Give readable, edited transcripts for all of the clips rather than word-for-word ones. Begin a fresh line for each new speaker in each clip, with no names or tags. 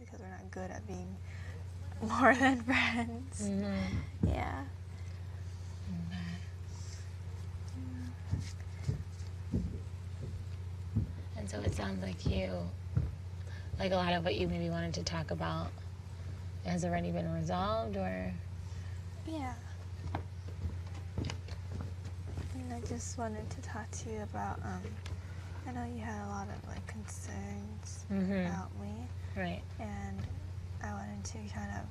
because we're not good at being more than friends.
Mm-hmm.
Yeah.
And so it sounds like like a lot of what you maybe wanted to talk about has already been resolved, or?
Yeah. And I just wanted to talk to you about, I know you had a lot of like concerns about me.
Right.
And I wanted to kind of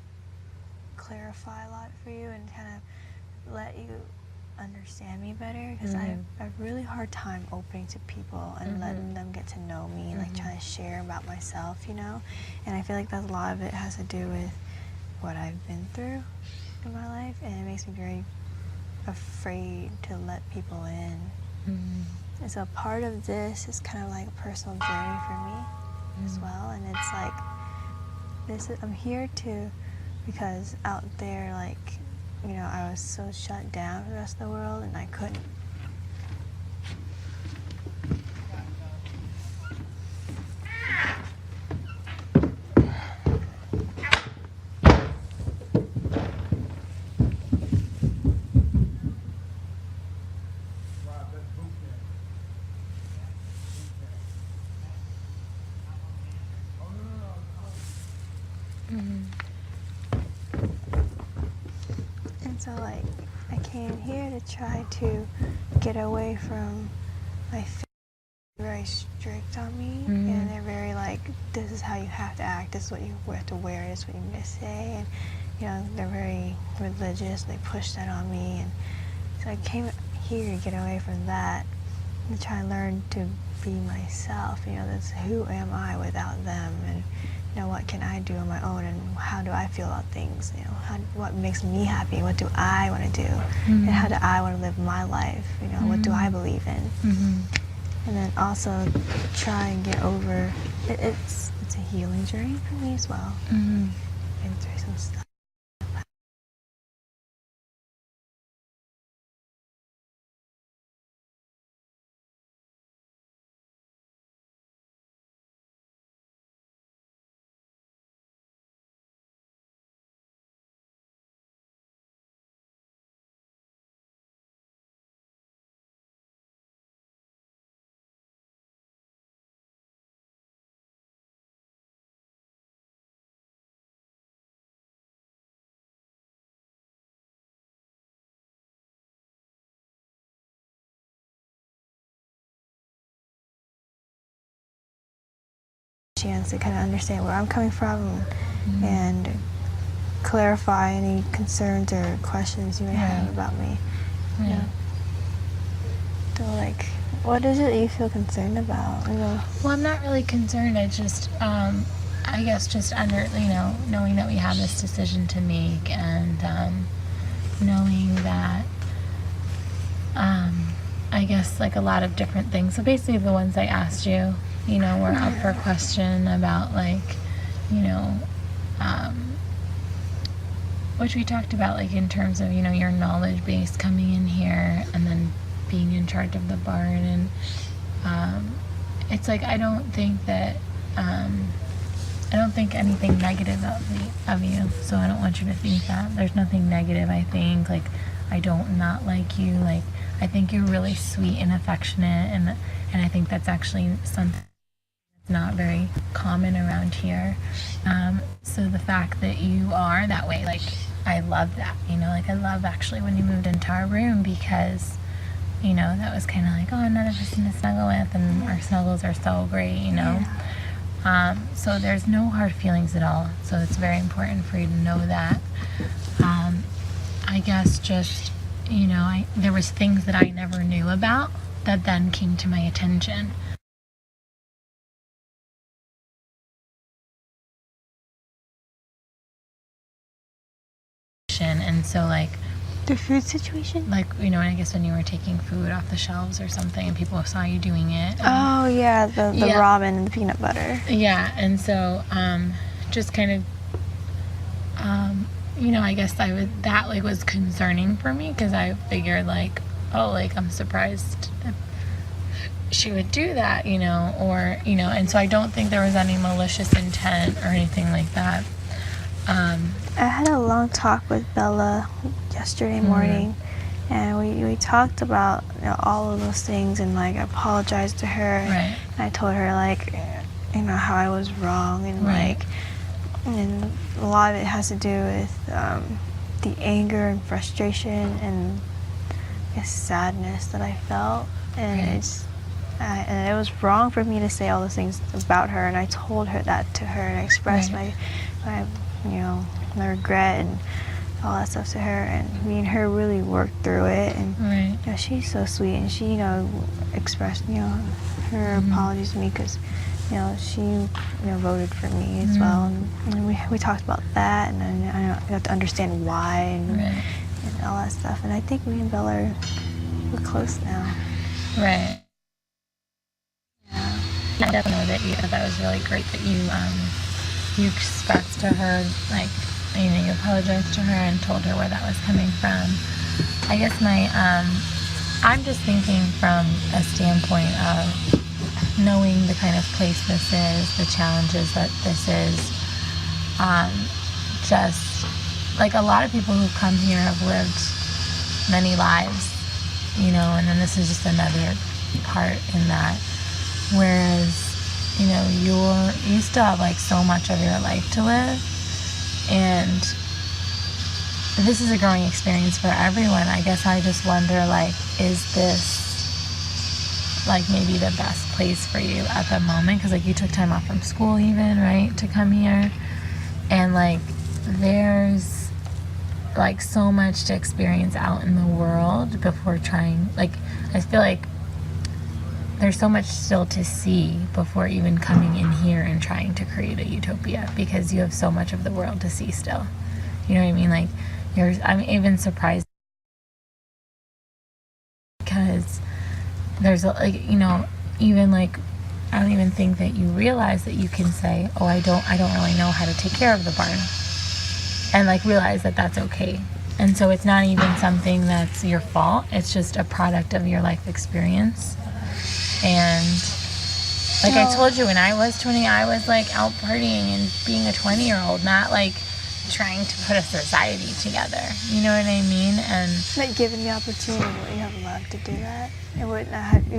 clarify a lot for you and kind of let you understand me better, because I have a really hard time opening to people and letting them get to know me and like trying to share about myself, you know? And I feel like that a lot of it has to do with what I've been through in my life, and it makes me very afraid to let people in. And so part of this is kind of like a personal journey for me as well, and it's like I'm here because out there, like, you know, I was so shut down from the rest of the world, and I couldn't. And so, like, I came here to try to get away from my family. Very strict on me, and they're very like, this is how you have to act, this is what you have to wear, this is what you need to say, and you know, they're very religious, they push that on me. And so I came here to get away from that and try and learn to be myself. You know, that's who am I without them, and you know, what can I do on my own, and how do I feel about things, you know, what makes me happy, what do I want to do, and how do I want to live my life, you know, what do I believe in. And then also try and get over it. It's a healing journey for me as well. Been through some stuff. Chance to kind of understand where I'm coming from and clarify any concerns or questions you may have about me. Yeah. So, like, what is it you feel concerned about? You know?
Well, I'm not really concerned. I just, I guess, just knowing that we have this decision to make, and knowing that, I guess, like a lot of different things. So basically, the ones I asked you, you know, were up for question about, like, you know, which we talked about, like, in terms of, you know, your knowledge base coming in here and then being in charge of the barn. And it's like, I don't think anything negative of you, so I don't want you to think that. There's nothing negative, I think. Like, I don't not like you. Like, I think you're really sweet and affectionate, and I think that's actually something that's not very common around here. So the fact that you are that way, like, I love that, you know, like, I love actually when you moved into our room, because, you know, that was kind of like, oh, another person to snuggle with, and our snuggles are so great, you know. So there's no hard feelings at all, so it's very important for you to know that. I guess just, you know, there was things that I never knew about that then came to my attention. And so, like,
The food situation?
like, you know, I guess when you were taking food off the shelves or something and people saw you doing it.
Oh, yeah, the
Yeah.
ramen and the peanut butter.
Yeah, and so, just kind of, you know, I guess that, like, was concerning for me, because I figured, like, oh, like, I'm surprised she would do that, you know, or, you know, and so I don't think there was any malicious intent or anything like that.
I had a long talk with Bella yesterday morning, and we talked about, you know, all of those things, and like I apologized to her,
Right.
and I told her like, you know, how I was wrong, and
Right.
like, and a lot of it has to do with the anger and frustration and I guess sadness that I felt, and
Right.
and it was wrong for me to say all those things about her, and I told her that to her, and I expressed
Right.
my you know, my regret and all that stuff to her, and me and her really worked through it, and
Right.
you know, she's so sweet, and she, you know, expressed, you know, her apologies to me because, you know, she, you know, voted for me as well, and we talked about that, and then I got to understand why, and,
Right.
and all that stuff, and I think me and Bella we're close now.
Right.
Yeah.
I definitely know that that was really great that you expressed to her, like, you know, you apologized to her and told her where that was coming from. I guess I'm just thinking from a standpoint of knowing the kind of place this is, the challenges that this is, just like a lot of people who come here have lived many lives, you know, and then this is just another part in that. Whereas, you know, you still have like so much of your life to live, and this is a growing experience for everyone. I guess I just wonder, like, is this like maybe the best place for you at the moment? Because like you took time off from school even, right, to come here, and like there's like so much to experience out in the world before trying, like, I feel like there's so much still to see before even coming in here and trying to create a utopia, because you have so much of the world to see still. You know what I mean? Like, I'm even surprised because there's like, you know, even like, I don't even think that you realize that you can say, oh, I don't really know how to take care of the barn, and like realize that that's okay. And so it's not even something that's your fault. It's just a product of your life experience. And like I told you, when I was 20, I was like out partying and being a 20-year-old, not like trying to put a society together. You know what I mean? And
But given the opportunity, would you have loved to do that? It would not have.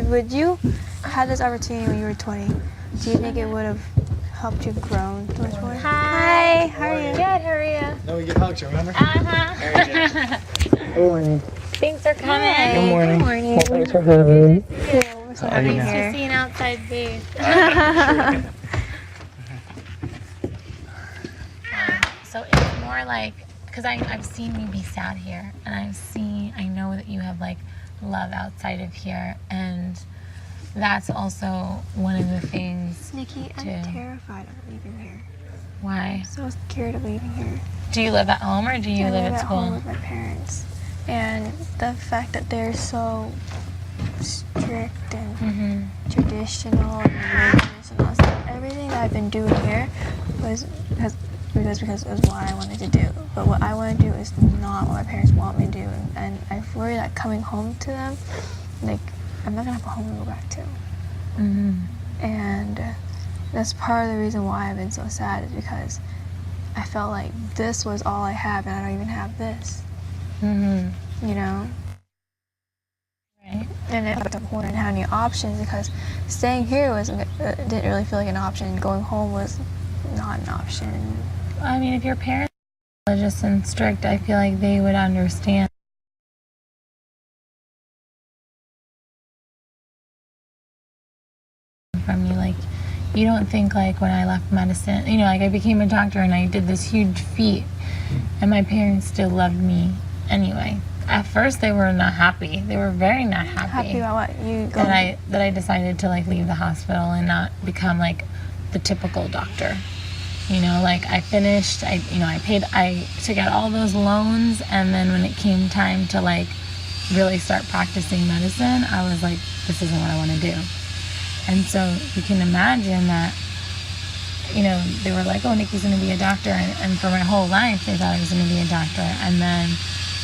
Would you had this opportunity when you were 20? Do you think it would have helped you grow towards more?
Hi.
How are you?
Good, how are you?
No, we get hugs, remember?
Uh-huh.
Good morning.
Thanks for coming.
Good morning.
Good morning.
Well, thanks for having me.
We're so happy
Nice
here.
to see an outside booth. So it's more like, because I've seen you be sad here, and I know that you have like love outside of here, and that's also one of the things.
Nikki, I'm
too.
terrified of leaving here.
Why?
I'm so scared of leaving here.
Do you live at home or do you
I
live
live
at
at home
school?
with my parents, and the fact that they're so strict and
Mm-hmm.
traditional and religious and all stuff, everything that I've been doing here was because it was what I wanted to do. But what I want to do is not what my parents want me to do, and I worry that coming home to them, like, I'm not gonna have a home to go back to.
Mm-hmm.
And that's part of the reason why I've been so sad, is because I felt like this was all I have, and I don't even have this.
Mm-hmm.
You know?
Right.
And I didn't have any options, because staying here didn't really feel like an option, and going home was not an option.
I mean, if your parents are religious and strict, I feel like they would understand. From you, like, you don't think like when I left medicine, you know, like I became a doctor and I did this huge feat, and my parents still loved me anyway. At first, they were not happy. They were very not
Happy about what? You go.
that I decided to like leave the hospital and not become like the typical doctor. You know, like I finished, I took out all those loans, and then when it came time to like really start practicing medicine, I was like, this isn't what I want to do. And so you can imagine that, you know, they were like, oh, Nikki's going to be a doctor. And for my whole life, they thought I was going to be a doctor. And then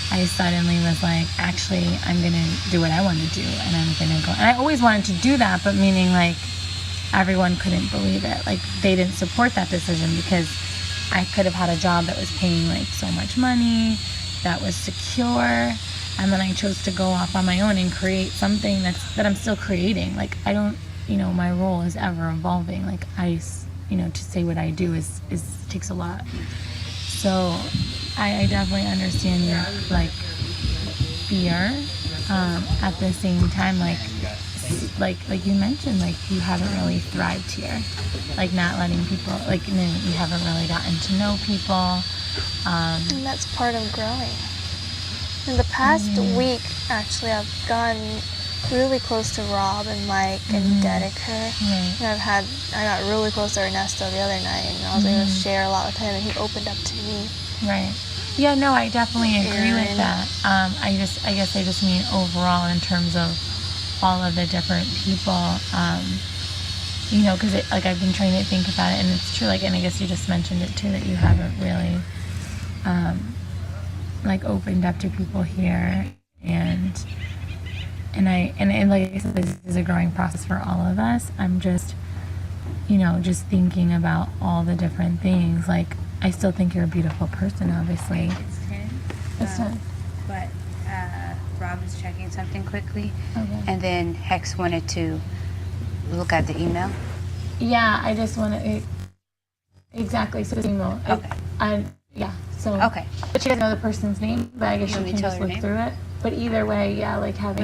I suddenly was like, actually, I'm going to do what I want to do, and I'm going to go. And I always wanted to do that, but meaning like everyone couldn't believe it. Like they didn't support that decision because I could have had a job that was paying like so much money, that was secure, and then I chose to go off on my own and create something that I'm still creating. Like I don't, my role is ever evolving. Like to say what I do is takes a lot. So I definitely understand your like fear. At the same time, like you mentioned, like you haven't really thrived here, like not letting people, like you haven't really gotten to know people.
And that's part of growing. In the past week, actually, I've gotten really close to Rob and Mike and Dedeker.
Right.
And I got really close to Ernesto the other night, and I was able to share a lot with him, and he opened up to me.
Right. Yeah, no, I definitely agree with that. I guess I just mean overall in terms of all of the different people, because like I've been trying to think about it, and it's true. Like, and I guess you just mentioned it too, that you haven't really, like opened up to people here, and like I said, this is a growing process for all of us. I'm just, just thinking about all the different things. Like, I still think you're a beautiful person, obviously.
It's 10.
It's 10.
But Rob is checking something quickly.
Okay.
And then Hex wanted to look at the email.
Yeah, I just want to... Exactly, so it's email.
Okay.
So...
Okay.
But she doesn't know the person's name, but I guess
You
she
want me
can
to tell
just
her
look
name?
through it. But either way, yeah, like having...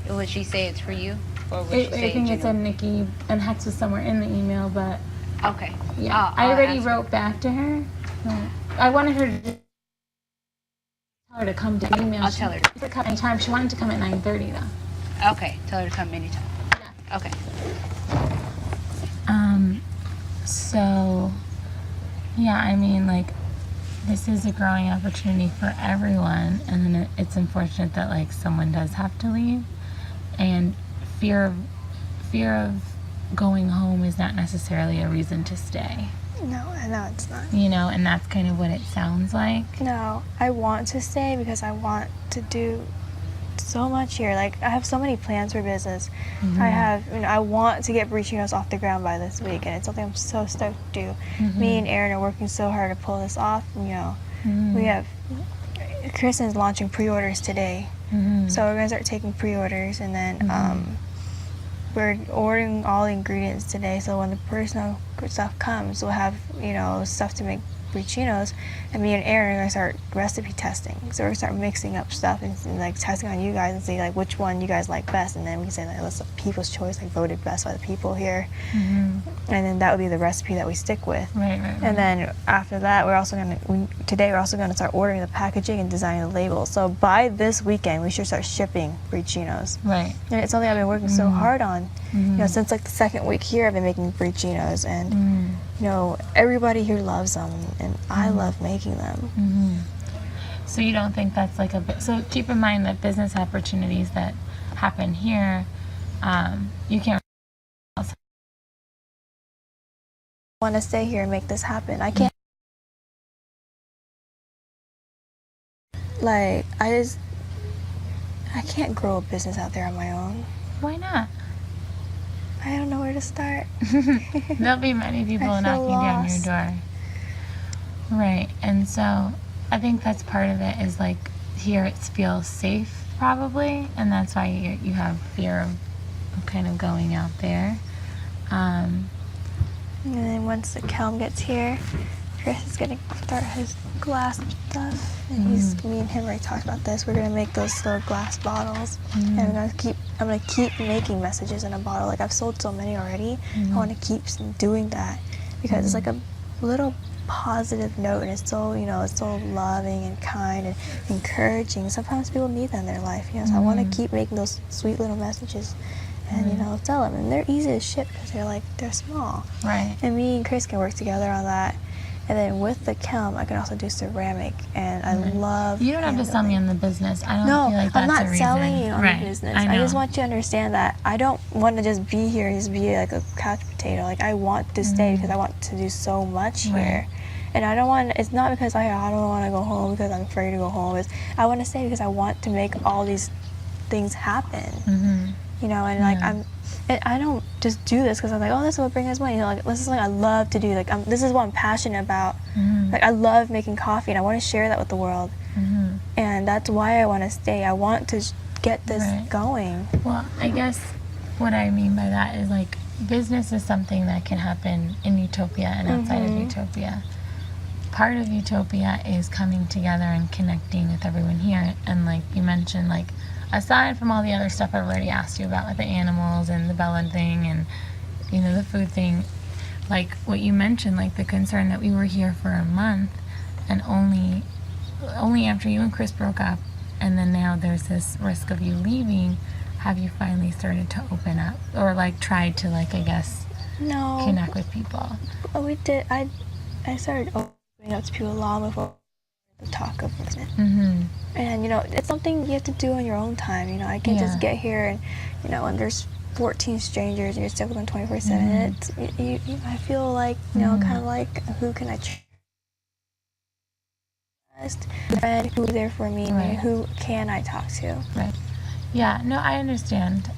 Would she say it's for you? Or would she say
I think it said
general?
Nikki, and Hex was somewhere in the email, but...
Okay.
Yeah, I already wrote back to her. I wanted her to tell her to come to the email.
I'll tell her.
She could come anytime. She wanted to come at 9:30 though.
Okay. Tell her to come anytime.
Yeah.
Okay.
So, yeah, I mean, like, this is a growing opportunity for everyone, and then it's unfortunate that, like, someone does have to leave, and fear of going home is not necessarily a reason to stay.
No, it's not.
And that's kind of what it sounds like.
No, I want to stay because I want to do so much here. Like, I have so many plans for business. I want to get Bri off the ground by this week, and it's something I'm so stoked to do. Me and Aaron are working so hard to pull this off. We have Kristen's launching pre-orders today, so we're gonna start taking pre-orders, and then we're ordering all the ingredients today. So when the personal stuff comes, we'll have stuff to make Brichinos, and me and Aaron are gonna start recipe testing. So we're gonna start mixing up stuff and like testing on you guys and see like which one you guys like best, and then we can say like that's the people's choice, like voted best by the people here, and then that would be the recipe that we stick with.
Right.
And then after that, we're also gonna start ordering the packaging and designing the labels. So by this weekend, we should start shipping Brichinos.
Right.
And it's something I've been working so hard on. Since like the second week here, I've been making Brichinos, and everybody here loves them, and I love making them.
So you don't think that's like so keep in mind that business opportunities that happen here, you can't
Want to stay here and make this happen. I can't. Like, I can't grow a business out there on my own.
Why not?
I don't know where to start.
There'll be many people
I feel
knocking down your
lost.
door. Right. And so I think that's part of it is like here it feels safe probably, and that's why you have fear of kind of going out there.
And then once the Kelm gets here, Chris is gonna start his glass stuff, and me and him already talked about this. We're gonna make those little glass bottles, and I'm gonna keep making messages in a bottle. Like I've sold so many already, I want to keep doing that because it's like a little positive note, and it's so it's so loving and kind and encouraging. Sometimes people need that in their life, so I want to keep making those sweet little messages. And sell them, and they're easy to ship because they're small.
Right.
And me and Chris can work together on that. And then with the Kelm, I can also do ceramic, and I love.
You don't have to sell me on the business. I don't
No,
feel like that's
I'm not
a reason.
selling you on
Right.
the business.
I
I just
know.
want you to understand that I don't want to just be here and just be like a couch potato. Like I want to stay because I want to do so much here. And I don't want, it's not because I don't want to go home because I'm afraid to go home. I want to stay because I want to make all these things happen. You know, and like I don't just do this because I'm like, oh, this will bring us money. You know, like this is something I love to do. Like this is what I'm passionate about. Like I love making coffee, and I want to share that with the world. And that's why I want to stay. I want to get this going.
Well, I guess what I mean by that is like business is something that can happen in utopia and outside of utopia. Part of utopia is coming together and connecting with everyone here. And like you mentioned, like aside from all the other stuff I've already asked you about, like the animals and the Bella thing and, you know, the food thing, like what you mentioned, like the concern that we were here for a month and only after you and Chris broke up, and then now there's this risk of you leaving, have you finally started to open up or like tried to like, I guess, connect with people?
Well, we did. I started opening up to people long before the talk of business. And you know, it's something you have to do on your own time. You know, I can just get here and, you know, when there's 14 strangers and you're stuck with them 24/7. It's I feel like, you know, kind of like, who can I trust? Friend who's there for me? Who can I talk to?
Yeah, no, I understand.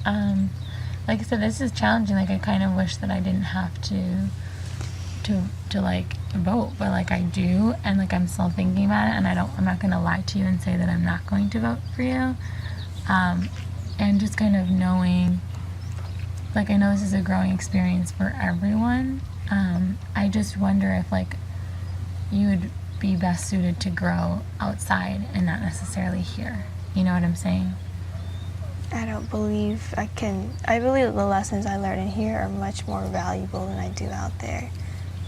Like I said, this is challenging. Like I kind of wish that I didn't have to like vote, but like I do, and like I'm still thinking about it, and I'm not gonna lie to you and say that I'm not going to vote for you. And just kind of knowing, like I know this is a growing experience for everyone. I just wonder if like you would be best suited to grow outside and not necessarily here. You know what I'm saying?
I don't believe I can. I believe the lessons I learned in here are much more valuable than I do out there.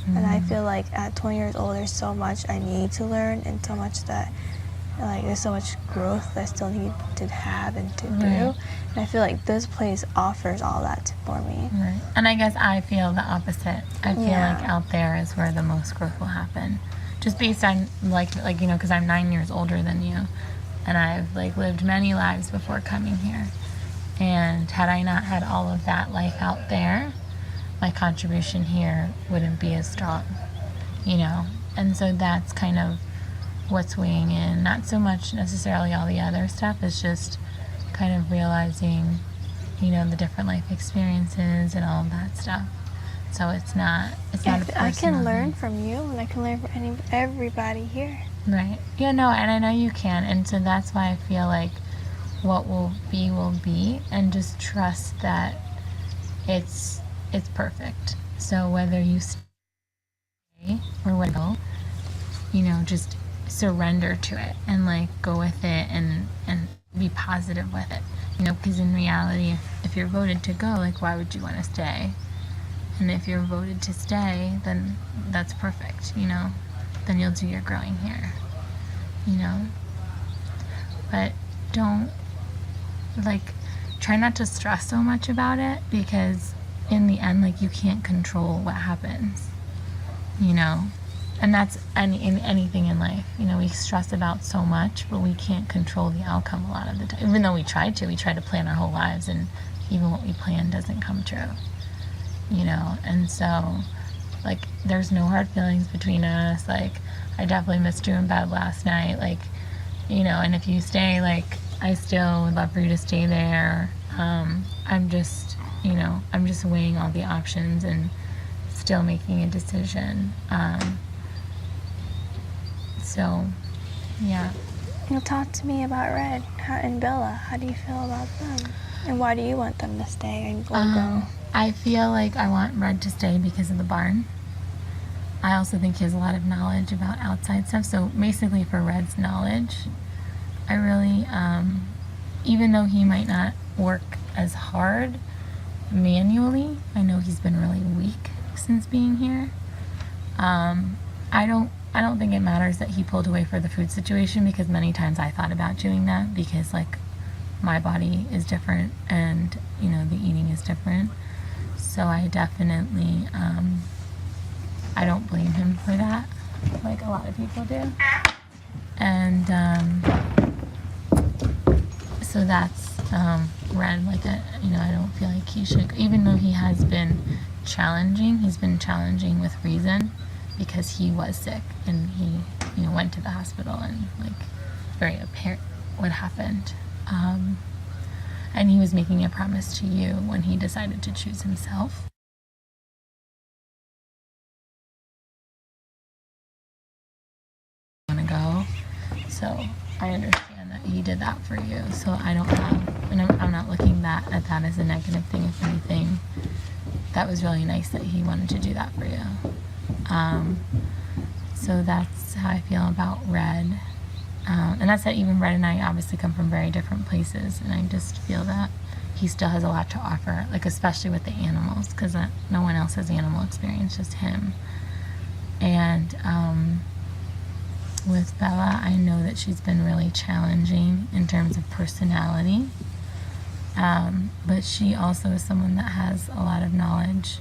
And I feel like at 20 years old, there's so much I need to learn, and so much that, like, there's so much growth that I still need to have and to do. And I feel like this place offers all that for me.
And I guess I feel the opposite. I feel like out there is where the most growth will happen. Just based on, like you know, because I'm 9 years older than you, and I've, like, lived many lives before coming here. And had I not had all of that life out there, my contribution here wouldn't be as strong, you know? And so that's kind of what's weighing in. Not so much necessarily all the other stuff, it's just kind of realizing, you know, the different life experiences and all of that stuff. So it's not a personal
I can learn from you, and I can learn from everybody here.
Yeah, no, and I know you can. And so that's why I feel like what will be, and just trust that it's perfect. So whether you stay or whatever, you know, just surrender to it and like go with it and be positive with it, you know, because in reality, if you're voted to go, like, why would you want to stay? And if you're voted to stay, then that's perfect, you know, then you'll do your growing here, you know. But don't, like, try not to stress so much about it, because in the end, like, you can't control what happens, you know. And that's in anything in life, you know, we stress about so much, but we can't control the outcome a lot of the time. Even though we try to plan our whole lives, and even what we plan doesn't come true, you know. And so, like, there's no hard feelings between us. Like, I definitely missed you in bed last night, like, you know. And if you stay, like, I still would love for you to stay there. I'm just, you know, I'm just weighing all the options and still making a decision. So, yeah.
You know, talk to me about Red and Bella. How do you feel about them? And why do you want them to stay and go?
I feel like I want Red to stay because of the barn. I also think he has a lot of knowledge about outside stuff. So basically, for Red's knowledge, I really, even though he might not work as hard manually, I know he's been really weak since being here. I don't think it matters that he pulled away for the food situation, because many times I thought about doing that, because, like, my body is different and, you know, the eating is different. So I definitely, I don't blame him for that, like a lot of people do. And so that's Red. Like, you know, I don't feel like he should, even though he has been challenging, he's been challenging with reason. because he was sick and he, you know, went to the hospital and like very apparent what happened. And he was making a promise to you when he decided to choose himself. Want to go, so I understand that he did that for you. So I don't have, and I'm not looking at that as a negative thing. If anything, that was really nice that he wanted to do that for you. So that's how I feel about Red. And that's that even Red and I obviously come from very different places, and I just feel that he still has a lot to offer, like especially with the animals, because no one else has animal experience, just him. And with Bella, I know that she's been really challenging in terms of personality, but she also is someone that has a lot of knowledge,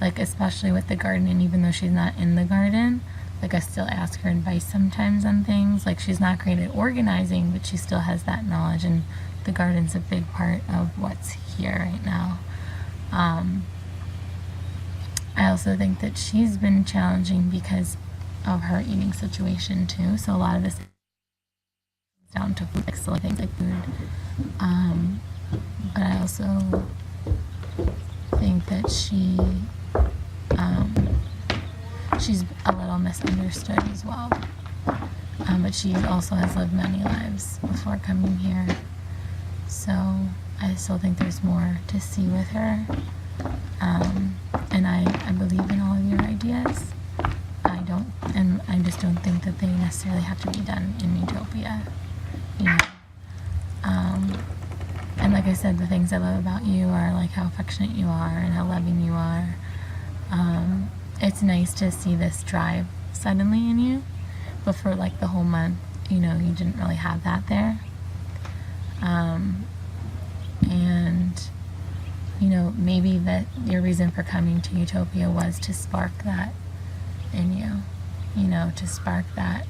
like especially with the garden. And even though she's not in the garden, like I still ask her advice sometimes on things. Like she's not great at organizing, but she still has that knowledge, and the garden's a big part of what's here right now. I also think that she's been challenging because of her eating situation too. So a lot of this is down to food, so things like food. But I also think that she's a little misunderstood as well. But she also has lived many lives before coming here. So I still think there's more to see with her. And I believe in all of your ideas. I just don't think that they necessarily have to be done in Utopia. You know? And like I said, the things I love about you are like how affectionate you are and how loving you are. It's nice to see this drive suddenly in you, but for like the whole month, you know, you didn't really have that there. And you know, maybe that your reason for coming to Utopia was to spark that in you, you know, to spark that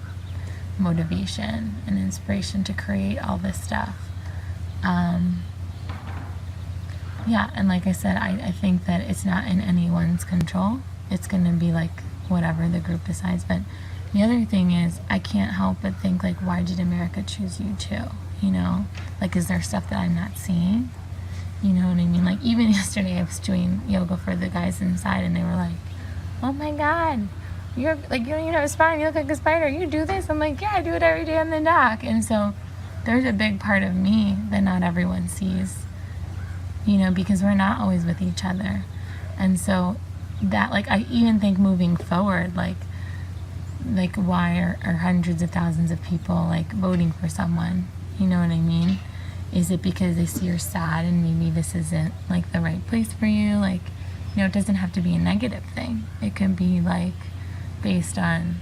motivation and inspiration to create all this stuff. Yeah, and like I said, I think that it's not in anyone's control. It's going to be like whatever the group decides. But the other thing is, I can't help but think like, why did America choose you too? You know, like, is there stuff that I'm not seeing? You know what I mean? Like, even yesterday I was doing yoga for the guys inside, and they were like, oh my God, you're like, you don't even have a spine, you look like a spider, you do this? I'm like, yeah, I do it every day on the dock. And so there's a big part of me that not everyone sees, you know, because we're not always with each other. And so that, like, I even think moving forward, like why are hundreds of thousands of people like voting for someone? You know what I mean? Is it because they see you're sad and maybe this isn't like the right place for you? Like, you know, it doesn't have to be a negative thing. It can be like based on,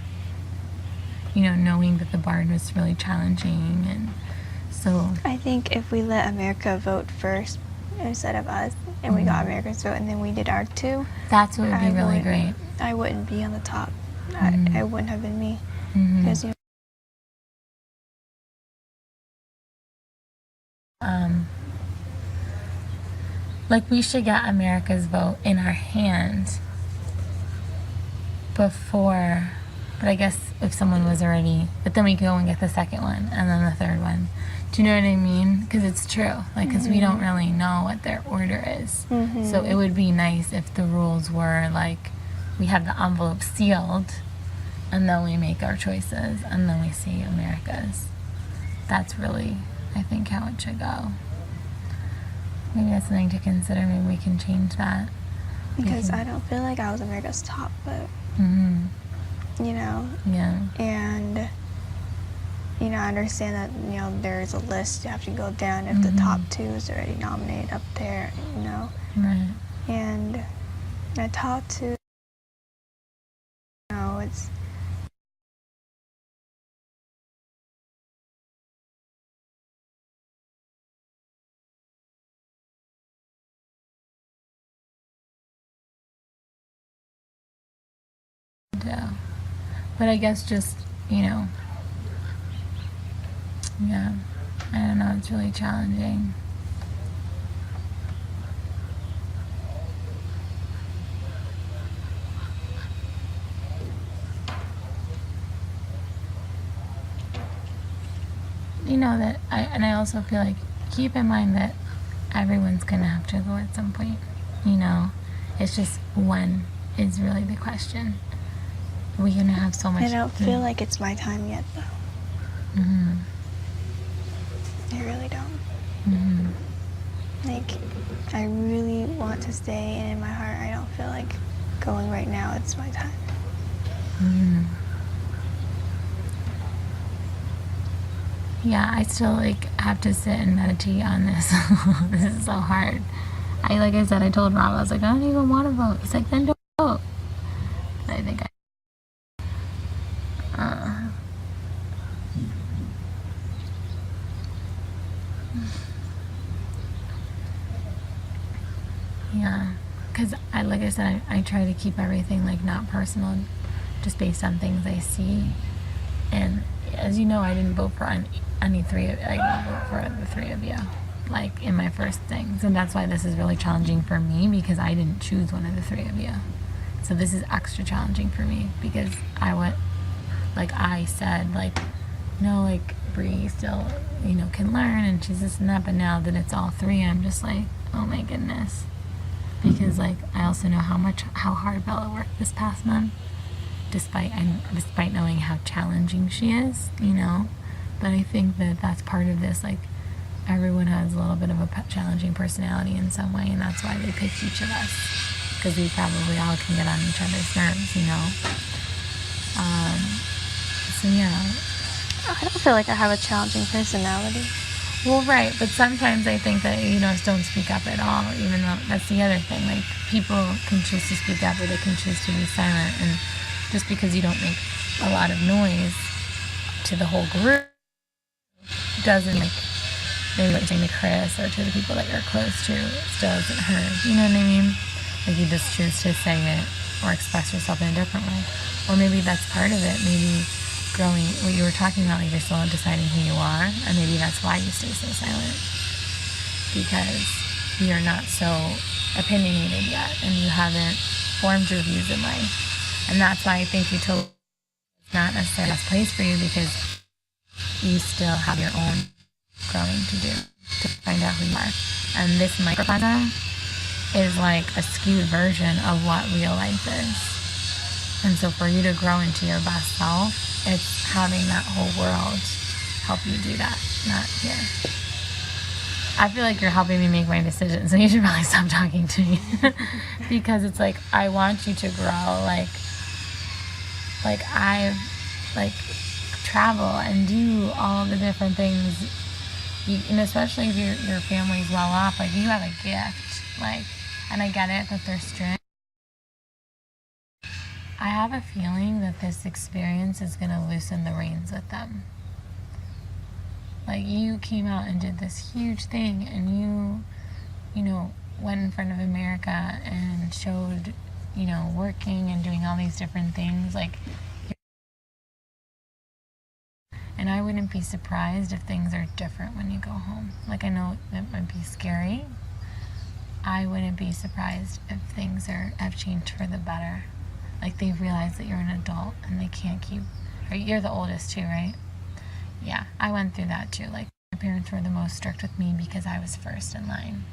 you know, knowing that the barn was really challenging. And so
I think if we let America vote first instead of us, and we got America's vote, and then we did our two,
that's what would be really great.
I wouldn't be on the top. I wouldn't have been me. Because, you know,
like, we should get America's vote in our hands before, but I guess if someone was already, but then we go and get the second one and then the third one. Do you know what I mean? Because it's true, like, because we don't really know what their order is. So it would be nice if the rules were like, we have the envelope sealed and then we make our choices and then we see America's. That's really, I think, how it should go. Maybe that's something to consider. Maybe we can change that.
because I don't feel like I was America's top, but, you know,
Yeah.
and, you know, I understand that, you know, there's a list you have to go down if the top two is already nominated up there, you know,
Right.
and the top two, you know, it's,
Yeah. But I guess just, you know, yeah, I don't know, it's really challenging. you know, that I also feel like keep in mind that everyone's gonna have to go at some point, you know. It's just when is really the question. We're gonna have so much.
I don't feel like it's my time yet, though.
Mm-hmm.
I really don't.
Mm-hmm.
Like, I really want to stay, and in my heart, I don't feel like going right now. It's my time.
Mm-hmm. Yeah, I still like have to sit and meditate on this. This is so hard. Like I said, I told Rob, I was like, I don't even want to vote. He's like, then don't vote. But I think yeah, because like I said, I try to keep everything like not personal, just based on things I see. And as you know, I didn't vote for any three. I didn't vote for the three of you, like in my first things, and that's why this is really challenging for me because I didn't choose one of the three of you. So this is extra challenging for me because I said, like, no, like Bri still, you know, can learn and she's this and that, but now that it's all three, I'm just like, oh my goodness. Because like I also know how hard Bella worked this past month, despite knowing how challenging she is, you know. But I think that that's part of this. Like everyone has a little bit of a challenging personality in some way, and that's why they picked each of us, because we probably all can get on each other's nerves, you know. So yeah.
I don't feel like I have a challenging personality.
Well, right, but sometimes I think that you just don't speak up at all, even though that's the other thing. Like, people can choose to speak up or they can choose to be silent, and just because you don't make a lot of noise to the whole group doesn't, like, maybe like saying to Chris or to the people that you're close to, it still isn't heard. You know what I mean? Like, you just choose to say it or express yourself in a different way. Or maybe that's part of it. Maybe growing, what you were talking about, like you're still deciding who you are, and maybe that's why you stay so silent, because you're not so opinionated yet and you haven't formed your views in life. And that's why I think utopia is not necessarily the best place for you, because you still have your own growing to do to find out who you are. And this microcosm is like a skewed version of what real life is. And so for you to grow into your best self, it's having that whole world help you do that, not here. I feel like you're helping me make my decisions, so you should probably stop talking to me. Because it's like, I want you to grow, like I travel and do all the different things, and especially if your family's well off, like you have a gift, like, and I get it that they're strict. I have a feeling that this experience is going to loosen the reins with them. Like, you came out and did this huge thing, and you know, went in front of America and showed, you know, working and doing all these different things. Like, and I wouldn't be surprised if things are different when you go home. Like, I know that might be scary. I wouldn't be surprised if things have changed for the better. Like, they've realized that you're an adult and they can't keep... Or you're the oldest too, right? Yeah, I went through that too. Like, my parents were the most strict with me because I was first in line.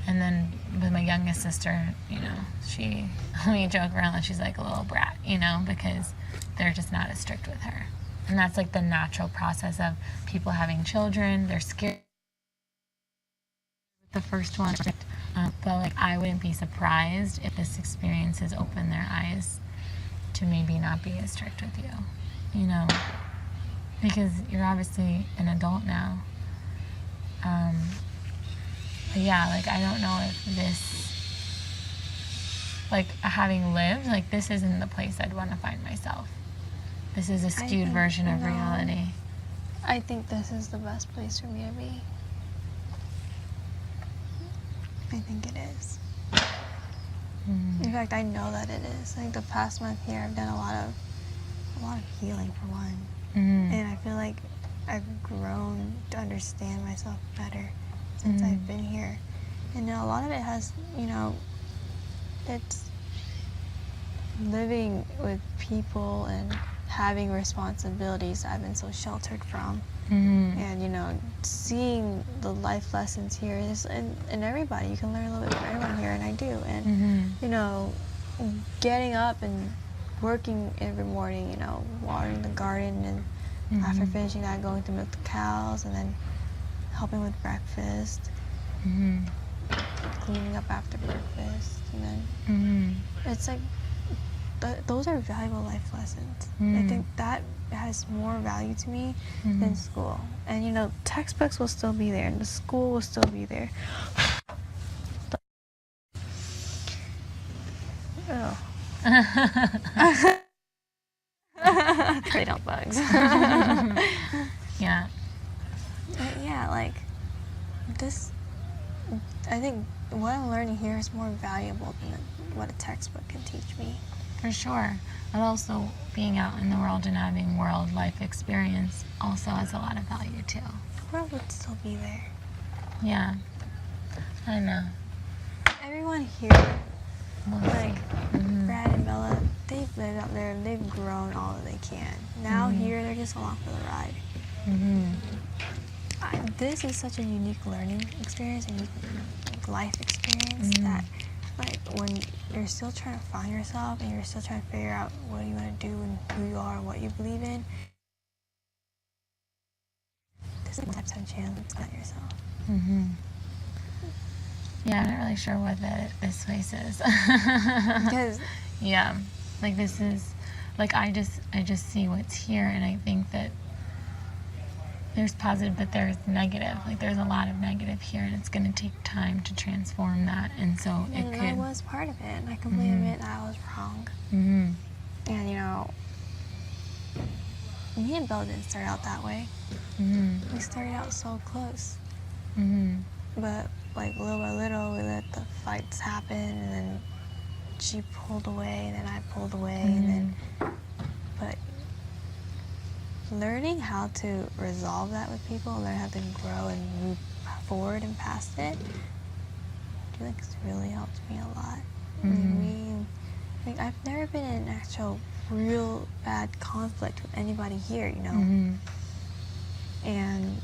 And then with my youngest sister, you know, we joke around that she's like a little brat, you know, because they're just not as strict with her. And that's like the natural process of people having children. They're scared. The first one... but like, I wouldn't be surprised if this experience has opened their eyes to maybe not be as strict with you, you know, because you're obviously an adult now. But yeah, like, I don't know if this, like, having lived, like, this isn't the place I'd want to find myself. This is a skewed version of reality.
I think this is the best place for me to be. I think it is. In fact, I know that it is. Like, the past month here, I've done a lot of healing, for one. And I feel like I've grown to understand myself better since I've been here. And a lot of it has, you know, it's living with people and having responsibilities I've been so sheltered from. And, you know, seeing the life lessons here is, and everybody, you can learn a little bit from everyone here, and I do. And, you know, getting up and working every morning, you know, watering the garden, and after finishing that, going to milk the cows, and then helping with breakfast, cleaning up after breakfast, and then it's like, those are valuable life lessons. I think that has more value to me than school. And, you know, textbooks will still be there, and the school will still be there. Oh. They don't bugs.
Yeah.
But yeah, like, this, I think what I'm learning here is more valuable than what a textbook can teach me.
For sure. But also being out in the world and having world life experience also has a lot of value too.
The world would still be there.
Yeah. I know.
Everyone here,
We'll
like
see.
Brad and Bella, they've lived out there and they've grown all that they can. Now here, they're just along for the ride. This is such a unique learning experience, a unique life experience that, like, when you're still trying to find yourself and you're still trying to figure out what you want to do and who you are and what you believe in, this is the type of chance at yourself.
Yeah, I'm not really sure what this place is.
Because
Yeah, like this is, like I just see what's here, and I think that there's positive, but there's negative. Like there's a lot of negative here, and it's going to take time to transform that, and so it
and
could.
I was part of it, and I completely admit I was wrong.
Mhm.
And, you know, me and Bella didn't start out that way.
Mhm.
We started out so close.
Mhm.
But, like, little by little, we let the fights happen, and then she pulled away, and then I pulled away, and then, but learning how to resolve that with people, learn how to grow and move forward and past it, I feel like it's really helped me a lot. I mean, like, I've never been in an actual real bad conflict with anybody here, you know? And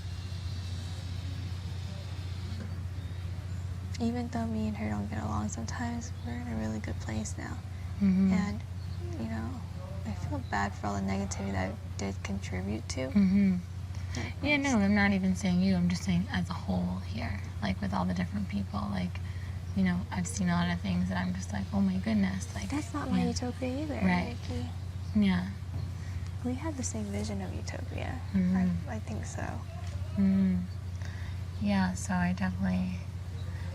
even though me and her don't get along sometimes, we're in a really good place now. And, you know, I feel bad for all the negativity that I did contribute to.
Yeah, no, I'm not even saying you. I'm just saying as a whole here, like with all the different people. Like, you know, I've seen a lot of things that I'm just like, oh my goodness, like
That's not my utopia either,
Right.
Nikki.
Yeah.
We had the same vision of utopia. I think so.
Yeah, so I definitely,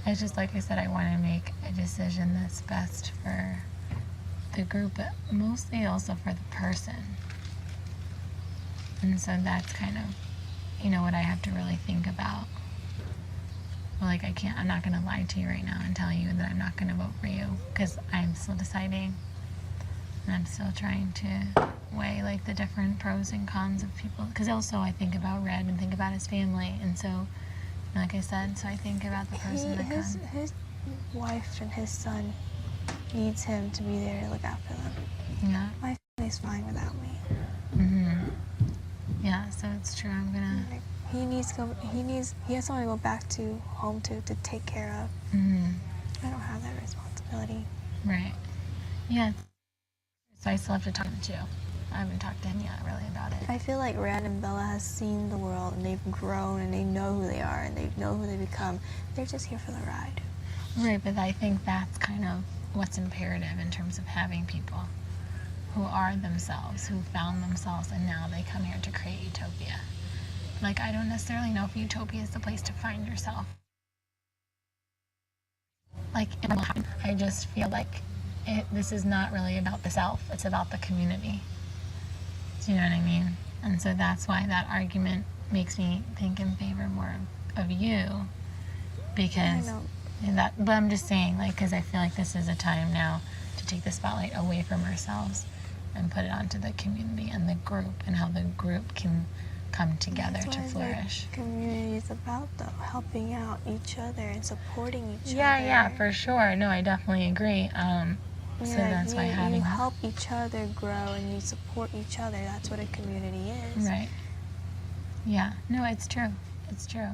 it's just like I said, I want to make a decision that's best for the group, but mostly also for the person. And so that's kind of, you know, what I have to really think about. Well, like I'm not going to lie to you right now and tell you that I'm not going to vote for you, because I'm still deciding. And I'm still trying to weigh like the different pros and cons of people. Because also I think about Red and think about his family. And so, like I said, so I think about the pros and the cons.
His wife and his son needs him to be there to look after them.
Yeah.
My family's fine without me.
Yeah, so it's true. I'm going to...
Like, he has someone to go back to home to take care of. I don't have that responsibility.
Right. Yeah. So I still have to talk to you. I haven't talked to him yet really about it.
I feel like Rad and Bella has seen the world, and they've grown, and they know who they are, and they know who they become. They're just here for the ride.
Right, but I think that's kind of what's imperative in terms of having people who are themselves, who found themselves, and now they come here to create utopia. Like, I don't necessarily know if utopia is the place to find yourself. Like, I just feel like this is not really about the self, it's about the community. Do you know what I mean? And so that's why that argument makes me think in favor more of you, because but I'm just saying, like, because I feel like this is a time now to take the spotlight away from ourselves and put it onto the community and the group, and how the group can come together to flourish.
The community is about, though, helping out each other and supporting each other.
Yeah, for sure. No, I definitely agree. So
Yeah,
that's why
you
having
help each other grow and you support each other. That's what a community is.
right. Yeah. No, it's true. It's true.